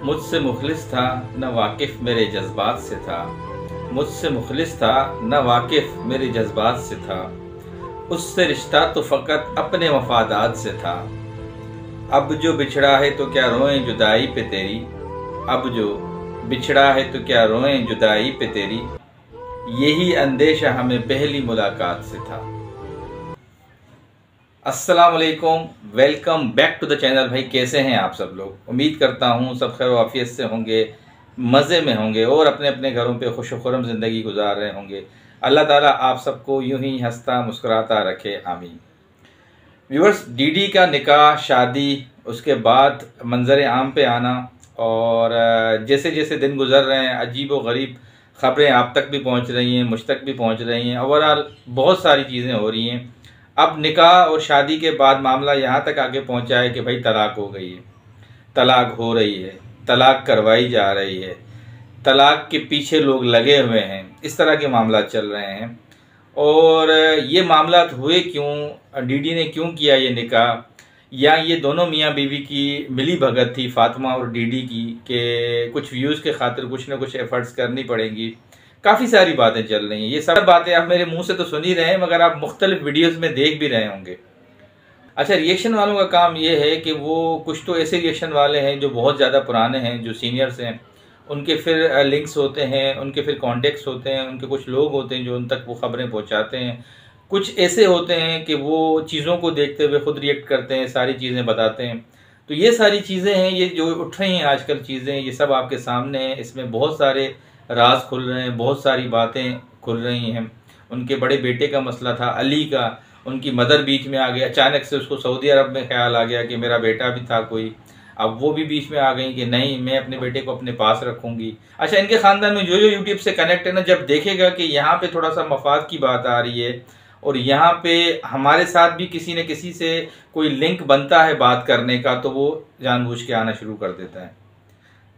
मुझसे मुखलिस था न वाकिफ़ मेरे जज्बात से था। मुझसे मुखलिस था न वाकिफ़ मेरे जज्बात से था। उससे रिश्ता तो फ़कत अपने मफादात से था। अब जो बिछड़ा है तो क्या रोएं जुदाई पे तेरी। अब जो बिछड़ा है तो क्या रोएं जुदाई पे तेरी। यही अंदेशा हमें पहली मुलाकात से था। अस्सलाम वालेकुम, welcome back to the channel. भाई कैसे हैं आप सब लोग? उम्मीद करता हूँ सब खैर वाफियत से होंगे, मज़े में होंगे और अपने अपने घरों पे खुश खुरम ज़िंदगी गुजार रहे होंगे। अल्लाह ताला आप सबको यूं ही हंसता मुस्कुराता रखे, आमीन। व्यूअर्स, डीडी का निकाह, शादी, उसके बाद मंजर आम पे आना और जैसे जैसे दिन गुजर रहे हैं अजीब व गरीब ख़बरें आप तक भी पहुँच रही हैं, मुझ तक भी पहुँच रही हैं। ओवरऑल बहुत सारी चीज़ें हो रही हैं। अब निकाह और शादी के बाद मामला यहाँ तक आगे पहुँचा है कि भाई तलाक हो गई है, तलाक हो रही है, तलाक करवाई जा रही है, तलाक के पीछे लोग लगे हुए हैं, इस तरह के मामला चल रहे हैं। और ये मामला हुए क्यों, डीडी ने क्यों किया ये निकाह, या ये दोनों मियाँ बीवी की मिली भगत थी फातिमा और डीडी की कि कुछ व्यूज़ के खातिर कुछ ना कुछ एफर्ट्स करनी पड़ेंगी। काफ़ी सारी बातें चल रही हैं। ये सब बातें आप मेरे मुंह से तो सुन ही रहे हैं, मगर आप मुख्तलिफ वीडियोस में देख भी रहे होंगे। अच्छा, रिएक्शन वालों का काम ये है कि वो कुछ तो ऐसे रिएक्शन वाले हैं जो बहुत ज़्यादा पुराने हैं, जो सीनियर्स हैं, उनके फिर लिंक्स होते हैं, उनके फिर कॉन्टेक्ट्स होते हैं, उनके कुछ लोग होते हैं जो उन तक वो ख़बरें पहुँचाते हैं। कुछ ऐसे होते हैं कि वो चीज़ों को देखते हुए ख़ुद रिएक्ट करते हैं, सारी चीज़ें बताते हैं। तो ये सारी चीज़ें हैं, ये जो उठ रही हैं आजकल चीज़ें, ये सब आपके सामने हैं। इसमें बहुत सारे राज खुल रहे हैं, बहुत सारी बातें खुल रही हैं। उनके बड़े बेटे का मसला था, अली का, उनकी मदर बीच में आ गई। अचानक से उसको सऊदी अरब में ख्याल आ गया कि मेरा बेटा भी था कोई, अब वो भी बीच में आ गई कि नहीं, मैं अपने बेटे को अपने पास रखूंगी। अच्छा, इनके ख़ानदान में जो जो यूट्यूब से कनेक्ट है ना, जब देखेगा कि यहाँ पे थोड़ा सा मफाद की बात आ रही है और यहाँ पे हमारे साथ भी किसी न किसी से कोई लिंक बनता है बात करने का, तो वो जानबूझ के आना शुरू कर देता है।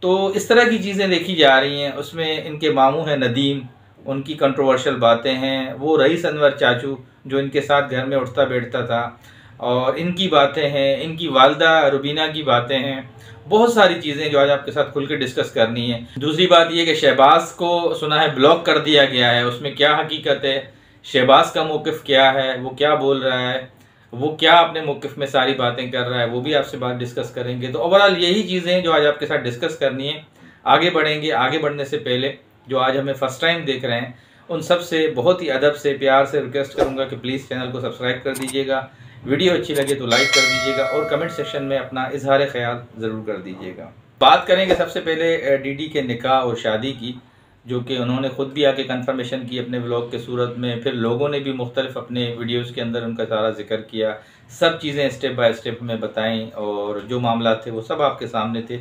तो इस तरह की चीज़ें देखी जा रही हैं। उसमें इनके मामू हैं नदीम, उनकी कंट्रोवर्शियल बातें हैं। वो रईस अनवर चाचू जो इनके साथ घर में उठता बैठता था, और इनकी बातें हैं। इनकी वालदा रुबीना की बातें हैं। बहुत सारी चीज़ें जो आज आपके साथ खुल के डिस्कस करनी है। दूसरी बात यह कि शहबाज को सुना है ब्लॉक कर दिया गया है, उसमें क्या हकीकत है, शहबाज का मौक़िफ़ क्या है, वो क्या बोल रहा है, वो क्या अपने मौक़िफ़ में सारी बातें कर रहा है, वो भी आपसे बात डिस्कस करेंगे। तो ओवरऑल यही चीज़ें जो आज आपके साथ डिस्कस करनी है। आगे बढ़ेंगे। आगे बढ़ने से पहले जो आज हमें फ़र्स्ट टाइम देख रहे हैं, उन सब से बहुत ही अदब से प्यार से रिक्वेस्ट करूँगा कि प्लीज़ चैनल को सब्सक्राइब कर दीजिएगा, वीडियो अच्छी लगे तो लाइक कर दीजिएगा और कमेंट सेक्शन में अपना इजहार ख्याल ज़रूर कर दीजिएगा। बात करेंगे सबसे पहले डीडी के निकाह और शादी की, जो कि उन्होंने ख़ुद भी आके कंफर्मेशन की अपने व्लॉग के सूरत में। फिर लोगों ने भी मुख्तलिफ अपने वीडियोस के अंदर उनका सारा जिक्र किया, सब चीज़ें स्टेप बाय स्टेप में बताएं और जो मामला थे वो सब आपके सामने थे।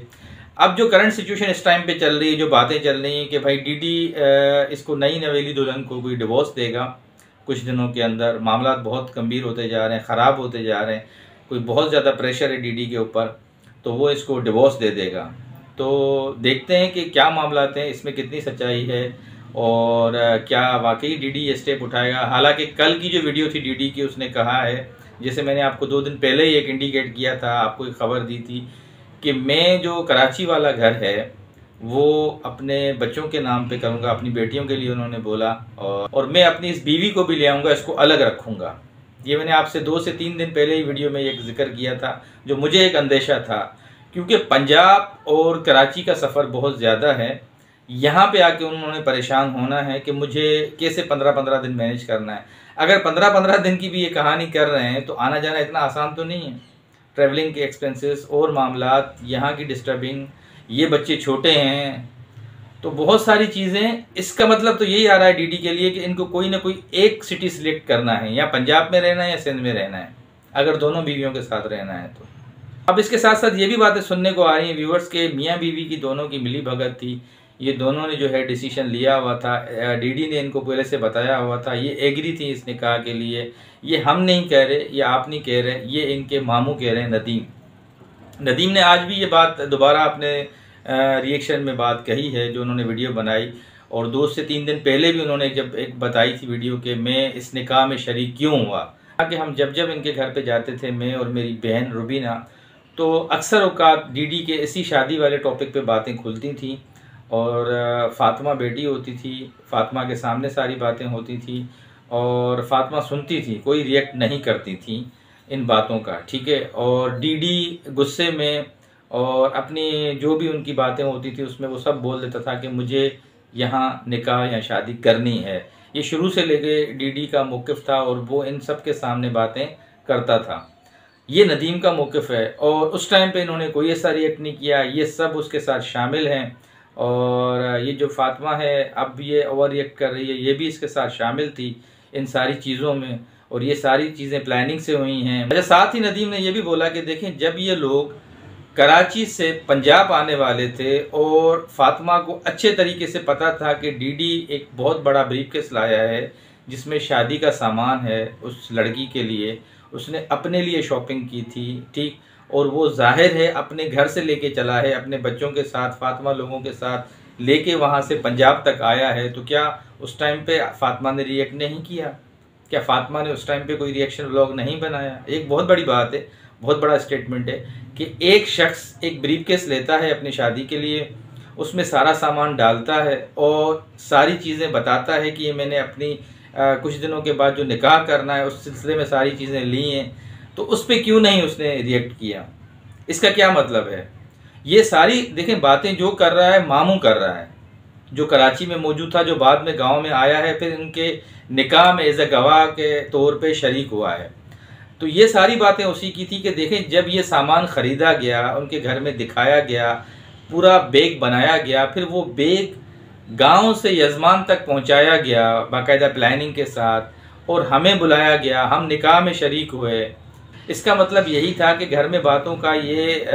अब जो करंट सिचुएशन इस टाइम पे चल रही है, जो बातें चल रही हैं कि भाई डीडी इसको नई नवेली दुल्हन को कोई डिवोर्स देगा कुछ दिनों के अंदर। मामला बहुत गंभीर होते जा रहे हैं, ख़राब होते जा रहे हैं, कोई बहुत ज़्यादा प्रेशर है डीडी के ऊपर, तो वो इसको डिवोर्स दे देगा। तो देखते हैं कि क्या मामलात हैं, इसमें कितनी सच्चाई है और क्या वाकई डीडी ये स्टेप उठाएगा। हालांकि कल की जो वीडियो थी डीडी की, उसने कहा है, जैसे मैंने आपको 2 दिन पहले ही एक इंडिकेट किया था, आपको एक ख़बर दी थी कि मैं जो कराची वाला घर है वो अपने बच्चों के नाम पे करूँगा, अपनी बेटियों के लिए उन्होंने बोला, और मैं अपनी इस बीवी को भी ले आऊँगा, इसको अलग रखूँगा। ये मैंने आपसे 2 से 3 दिन पहले ही वीडियो में एक जिक्र किया था, जो मुझे एक अंदेशा था, क्योंकि पंजाब और कराची का सफ़र बहुत ज़्यादा है। यहाँ पे आके उन्होंने परेशान होना है कि मुझे कैसे 15-15 दिन मैनेज करना है। अगर 15-15 दिन की भी ये कहानी कर रहे हैं तो आना जाना इतना आसान तो नहीं है। ट्रैवलिंग के एक्सपेंसेस और मामलात, यहाँ की डिस्टर्बिंग, ये बच्चे छोटे हैं, तो बहुत सारी चीज़ें। इसका मतलब तो यही आ रहा है डीडी के लिए कि इनको कोई ना कोई एक सिटी सिलेक्ट करना है, या पंजाब में रहना है या सिंध में रहना है, अगर दोनों बीवियों के साथ रहना है तो। अब इसके साथ साथ ये भी बातें सुनने को आ रही हैं व्यूअर्स के मियाँ बीवी की दोनों की मिली भगत थी। ये दोनों ने जो है डिसीजन लिया हुआ था, डीडी ने इनको पहले से बताया हुआ था, ये एग्री थी इस निकाह के लिए। ये हम नहीं कह रहे, ये आप नहीं कह रहे, ये इनके मामू कह रहे हैं, नदीम ने आज भी ये बात दोबारा अपने रिएक्शन में बात कही है, जो उन्होंने वीडियो बनाई। और 2 से 3 दिन पहले भी उन्होंने जब एक बताई थी वीडियो कि मैं इस निकाह में शरीक क्यों हुआ, कि हम जब जब इनके घर पे जाते थे, मैं और मेरी बहन रुबीना, तो अक्सर औकात डीडी के इसी शादी वाले टॉपिक पे बातें खुलती थी और फ़ातिमा बेटी होती थी, फ़ातिमा के सामने सारी बातें होती थी और फ़ातिमा सुनती थी, कोई रिएक्ट नहीं करती थी इन बातों का, ठीक है। और डीडी गुस्से में और अपनी जो भी उनकी बातें होती थी उसमें वो सब बोल देता था कि मुझे यहाँ निकाह या शादी करनी है। ये शुरू से लेके डीडी का मौक़िफ़ था और वो इन सब के सामने बातें करता था। ये नदीम का मौक़िफ़ है और उस टाइम पे इन्होंने कोई ऐसा रिएक्ट नहीं किया, ये सब उसके साथ शामिल हैं। और ये जो फ़ातिमा है अब ये ओवर रिएक्ट कर रही है, ये भी इसके साथ शामिल थी इन सारी चीज़ों में और ये सारी चीज़ें प्लानिंग से हुई हैं। अच्छा, साथ ही नदीम ने ये भी बोला कि देखें, जब ये लोग कराची से पंजाब आने वाले थे और फ़ातिमा को अच्छे तरीके से पता था कि डीडी एक बहुत बड़ा ब्रीफकेस लाया है जिसमें शादी का सामान है उस लड़की के लिए, उसने अपने लिए शॉपिंग की थी, ठीक, और वो जाहिर है अपने घर से लेके चला है, अपने बच्चों के साथ, फ़ातिमा लोगों के साथ लेके वहाँ से पंजाब तक आया है। तो क्या उस टाइम पे फ़ातिमा ने रिएक्ट नहीं किया? क्या फ़ातिमा ने उस टाइम पे कोई रिएक्शन व्लॉग नहीं बनाया? एक बहुत बड़ी बात है, बहुत बड़ा स्टेटमेंट है कि एक शख्स एक ब्रीफकेस लेता है अपनी शादी के लिए, उसमें सारा सामान डालता है और सारी चीज़ें बताता है कि ये मैंने अपनी कुछ दिनों के बाद जो निकाह करना है उस सिलसिले में सारी चीज़ें ली हैं। तो उस पर क्यों नहीं उसने रिएक्ट किया? इसका क्या मतलब है? ये सारी देखें बातें जो कर रहा है मामू कर रहा है, जो कराची में मौजूद था, जो बाद में गांव में आया है, फिर इनके निकाह में एज ए गवाह के तौर पे शरीक हुआ है। तो ये सारी बातें उसी की थी कि देखें, जब ये सामान ख़रीदा गया, उनके घर में दिखाया गया, पूरा बैग बनाया गया, फिर वो बैग गांव से यजमान तक पहुंचाया गया बाकायदा प्लानिंग के साथ और हमें बुलाया गया, हम निकाह में शरीक हुए। इसका मतलब यही था कि घर में बातों का ये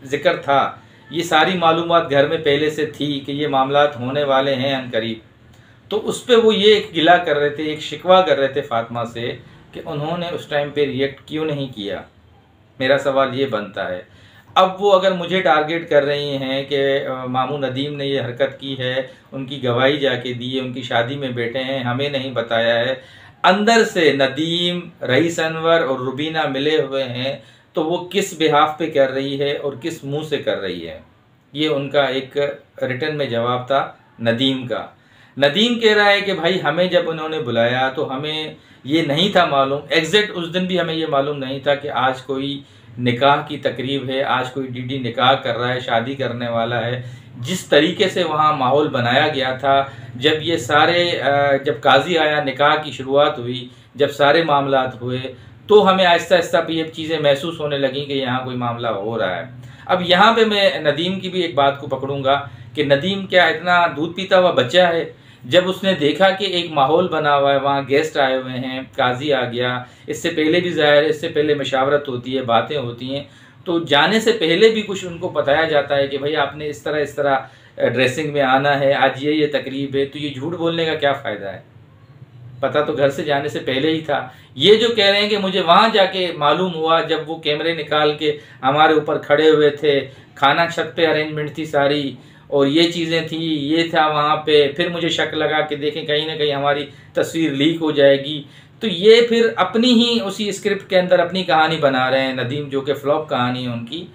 ज़िक्र था, ये सारी मालूमात घर में पहले से थी कि ये मामलात होने वाले हैं अनकरीब। तो उस पर वो ये एक गिला कर रहे थे, एक शिकवा कर रहे थे फ़ातिमा से कि उन्होंने उस टाइम पे रिएक्ट क्यों नहीं किया। मेरा सवाल ये बनता है। अब वो अगर मुझे टारगेट कर रही हैं कि मामू नदीम ने ये हरकत की है, उनकी गवाही जाके दी है, उनकी शादी में बैठे हैं, हमें नहीं बताया है, अंदर से नदीम, रईस अनवर और रुबीना मिले हुए हैं, तो वो किस बिहाफ पे कर रही है और किस मुंह से कर रही है? ये उनका एक रिटर्न में जवाब था नदीम का। नदीम कह रहा है कि भाई हमें जब उन्होंने बुलाया तो हमें ये नहीं था मालूम, एग्जैक्ट उस दिन भी हमें ये मालूम नहीं था कि आज कोई निकाह की तकरीब है, आज कोई डीडी निकाह कर रहा है, शादी करने वाला है। जिस तरीके से वहाँ माहौल बनाया गया था, जब ये सारे जब काजी आया, निकाह की शुरुआत हुई, जब सारे मामलात हुए, तो हमें आहिस्ता आहिस्ता ये चीज़ें महसूस होने लगी कि यहाँ कोई मामला हो रहा है। अब यहाँ पे मैं नदीम की भी एक बात को पकड़ूंगा कि नदीम क्या इतना दूध पीता हुआ बच्चा है? जब उसने देखा कि एक माहौल बना हुआ है, वहाँ गेस्ट आए हुए हैं, काजी आ गया, इससे पहले भी ज़ाहिर है, इससे पहले मशावरत होती है, बातें होती हैं, तो जाने से पहले भी कुछ उनको बताया जाता है कि भाई आपने इस तरह ड्रेसिंग में आना है, आज ये तकरीब है। तो ये झूठ बोलने का क्या फ़ायदा है? पता तो घर से जाने से पहले ही था। ये जो कह रहे हैं कि मुझे वहाँ जाके मालूम हुआ, जब वो कैमरे निकाल के हमारे ऊपर खड़े हुए थे, खाना छत पे अरेंजमेंट थी सारी और ये चीज़ें थी, ये था वहाँ पे, फिर मुझे शक लगा कि देखें कहीं ना कहीं हमारी तस्वीर लीक हो जाएगी। तो ये फिर अपनी ही उसी स्क्रिप्ट के अंदर अपनी कहानी बना रहे हैं नदीम, जो कि फ्लॉप कहानी है उनकी।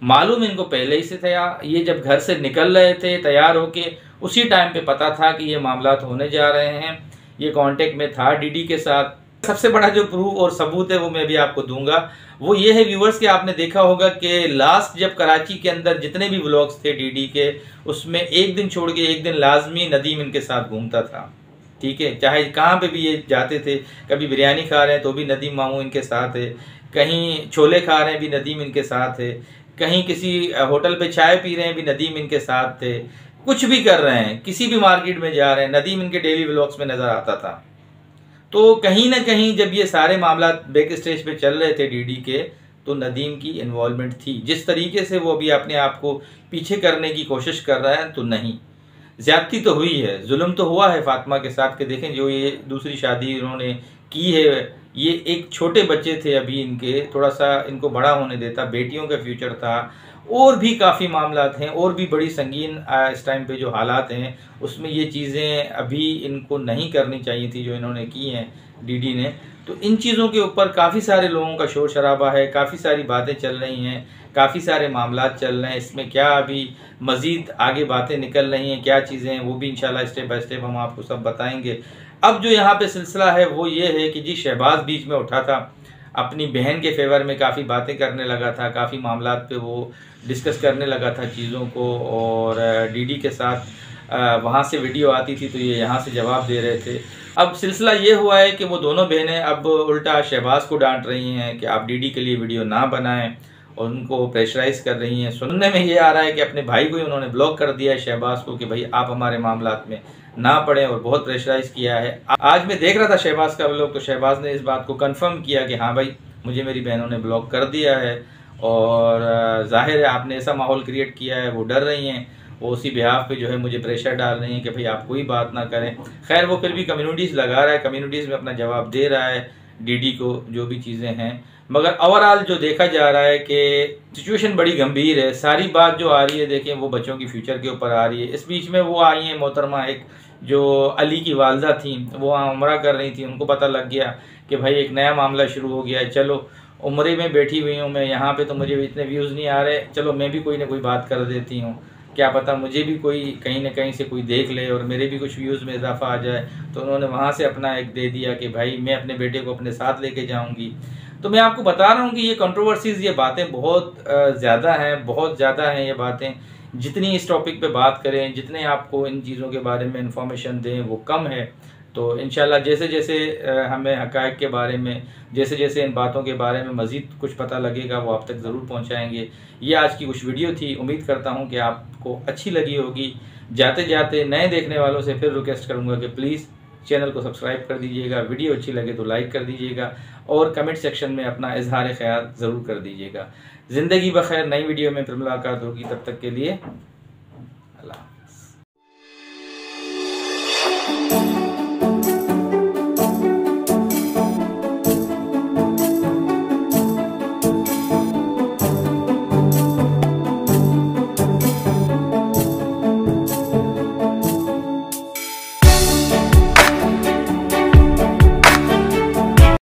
मालूम इनको पहले ही से था, ये जब घर से निकल रहे थे तैयार होके, उसी टाइम पे पता था कि ये मामलात होने जा रहे हैं, ये कांटेक्ट में था डीडी के साथ। सबसे बड़ा जो प्रूफ और सबूत है वो मैं भी आपको दूंगा, वो ये है व्यूवर्स कि आपने देखा होगा कि लास्ट जब कराची के अंदर जितने भी व्लॉग्स थे डीडी के, उसमें एक दिन छोड़ के एक दिन लाजमी नदीम इनके साथ घूमता था, ठीक है। चाहे कहाँ पे भी ये जाते थे, कभी बिरयानी खा रहे हैं तो भी नदीम मामू इनके साथ है, कहीं छोले खा रहे हैं भी नदीम इनके साथ है, कहीं किसी होटल पे चाय पी रहे हैं भी नदीम इनके साथ थे, कुछ भी कर रहे हैं, किसी भी मार्केट में जा रहे हैं, नदीम इनके डेली व्लॉग्स में नजर आता था। तो कहीं ना कहीं जब ये सारे मामला बैक स्टेज पे चल रहे थे डीडी के, तो नदीम की इन्वॉल्वमेंट थी। जिस तरीके से वो अभी अपने आप को पीछे करने की कोशिश कर रहा है, तो नहीं, ज्यादती तो हुई है, जुल्म तो हुआ है फातिमा के साथ के। देखें जो ये दूसरी शादी इन्होंने की है, ये एक छोटे बच्चे थे अभी इनके, थोड़ा सा इनको बड़ा होने देता, बेटियों का फ्यूचर था, और भी काफ़ी मामलात हैं, और भी बड़ी संगीन इस टाइम पे जो हालात हैं उसमें ये चीज़ें अभी इनको नहीं करनी चाहिए थी जो इन्होंने की हैं डीडी ने। तो इन चीज़ों के ऊपर काफ़ी सारे लोगों का शोर शराबा है, काफ़ी सारी बातें चल रही हैं, काफ़ी सारे मामला चल रहे हैं, इसमें क्या अभी मज़ीद आगे बातें निकल रही हैं, क्या चीज़ें हैं, वो भी इंशाल्लाह स्टेप बाय स्टेप हम आपको सब बताएंगे। अब जो यहाँ पे सिलसिला है वो ये है कि जी शहबाज बीच में उठा था, अपनी बहन के फेवर में काफ़ी बातें करने लगा था, काफ़ी मामला पे वो डिस्कस करने लगा था चीज़ों को, और डीडी के साथ वहाँ से वीडियो आती थी तो ये यहाँ से जवाब दे रहे थे। अब सिलसिला ये हुआ है कि वो दोनों बहनें अब उल्टा शहबाज को डांट रही हैं कि आप डीडी के लिए वीडियो ना बनाएं, और उनको प्रेशराइज कर रही हैं। सुनने में ये आ रहा है कि अपने भाई को ही उन्होंने ब्लॉक कर दिया है शहबाज को कि भाई आप हमारे मामलात में ना पड़ें, और बहुत प्रेशराइज किया है। आज मैं देख रहा था शहबाज का ब्लॉग, तो शहबाज ने इस बात को कंफर्म किया कि हाँ भाई मुझे मेरी बहनों ने ब्लॉक कर दिया है, और जाहिर है आपने ऐसा माहौल क्रिएट किया है, वो डर रही हैं, वो उसी बिहाफ पे जो है मुझे प्रेशर डाल रही हैं कि भाई आप कोई बात ना करें। खैर वो फिर भी कम्युनिटीज़ लगा रहा है, कम्युनिटीज़ में अपना जवाब दे रहा है डीडी को, जो भी चीज़ें हैं। मगर ओवरऑल जो देखा जा रहा है कि सिचुएशन बड़ी गंभीर है। सारी बात जो आ रही है देखें वो बच्चों की फ्यूचर के ऊपर आ रही है। इस बीच में वो आई हैं मोहतरमा, एक जो अली की वालदा थी, वो वहाँ उम्रा कर रही थी, उनको पता लग गया कि भाई एक नया मामला शुरू हो गया है, चलो उम्रे में बैठी हुई हूँ मैं यहाँ पे, तो मुझे इतने व्यूज़ नहीं आ रहे, चलो मैं भी कोई ना कोई बात कर देती हूँ, क्या पता मुझे भी कोई कहीं ना कहीं से कोई देख ले और मेरे भी कुछ व्यूज़ में इजाफा आ जाए। तो उन्होंने वहाँ से अपना एक दे दिया कि भाई मैं अपने बेटे को अपने साथ लेके जाऊँगी। तो मैं आपको बता रहा हूँ कि ये कंट्रोवर्सीज़, ये बातें बहुत ज़्यादा हैं, बहुत ज़्यादा हैं ये बातें। जितनी इस टॉपिक पे बात करें, जितने आपको इन चीज़ों के बारे में इंफॉर्मेशन दें वो कम है। तो इंशाल्लाह जैसे जैसे हमें हक़ाइक़ के बारे में, जैसे जैसे इन बातों के बारे में मज़ीद कुछ पता लगेगा वो आप तक ज़रूर पहुंचाएंगे। ये आज की कुछ वीडियो थी, उम्मीद करता हूं कि आपको अच्छी लगी होगी। जाते जाते नए देखने वालों से फिर रिक्वेस्ट करूंगा कि प्लीज़ चैनल को सब्सक्राइब कर दीजिएगा, वीडियो अच्छी लगे तो लाइक कर दीजिएगा, और कमेंट सेक्शन में अपना इजहार ख्याल ज़रूर कर दीजिएगा। ज़िंदगी बखैर, नई वीडियो में फिर मुलाकात होगी, तब तक के लिए अल्लाह।